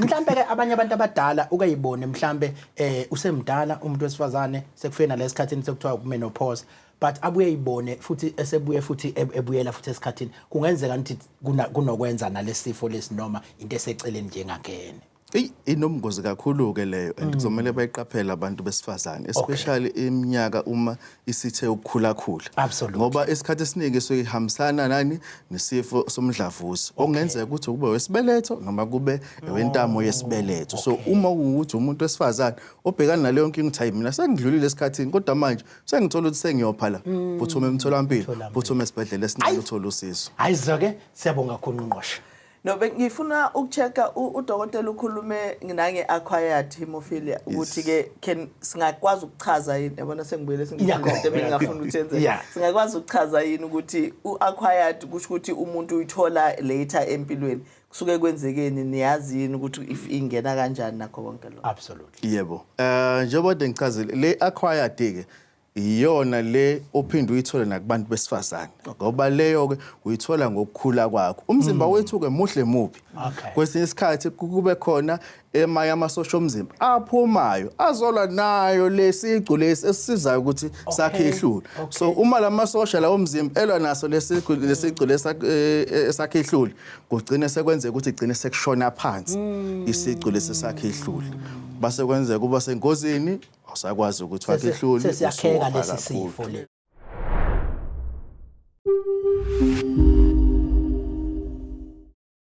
Mhlambe ke abanye abantu abadala ukayibone mhlambe usemdala umuntu wesifazane sekufike nalesikhathini sekuthiwa menopause but abuye ayibone futhi esebuye futhi ebuyela futhi esikhathini kungenzeka ukuthi kunokwenza nalesifo lesinoma into eseceleni njengakene. Inomgozi kakhulu ke leyo and kuzomela bayiqaphela abantu besifazane especially iminyaka uma isithe ukukhula. Ngoba isikhathi esiningi soyihambisana nani nesifo somdlavuza okungenzeka ukuthi kube wesibeletho noma kube wentamo yesibeletho. So uma ukuthi umuntu wesifazane obhekana naleyo nkingi uthi mina sengidlulile esikhathini kodwa manje sengithola ukuthi sengiyophala phuthume emtholampilo phuthume esibhedlela esincane uthola usizo. Hayizo-ke siyabonga kakhulu Ngqosha. No, ngifuna ukuchecka udokotela ukhulume nange-acquired hemophilia ukuthi ke singakwazi ukuchaza yini yabona sengibuyele sengifunda bengingafuna ukuthi enze singakwazi ukuchaza yini ukuthi u-acquired kusho ukuthi umuntu uyithola later empilweni kusuke kwenzekeni niyazi yini ukuthi if ingena kanjani nakho konke lokho. Absolutely. Yebo. Njengoba ngichazile le acquired ke iyona le ophinde uyithola nakubantu besifazane ngoba leyo ke uyithola ngokukhula kwakho umzimba wethu ke muhle muphi kwesinye isikhathi kube khona emaya amasosha omzimba aphumayo azolwa nayo lesicu lesi esisizayo ukuthi sakhe ihlule. So uma lamasosha lawo omzimba elwa naso lesicu lesakhe ihlule kugcina sekwenzeka ukuthi igcine sekushona phansi isicu lesi sakhe ihlule base kwenzeka kuba sengozini awusakwazi ukuthi wakhe ihlule sesiyakheka lesi sifo le.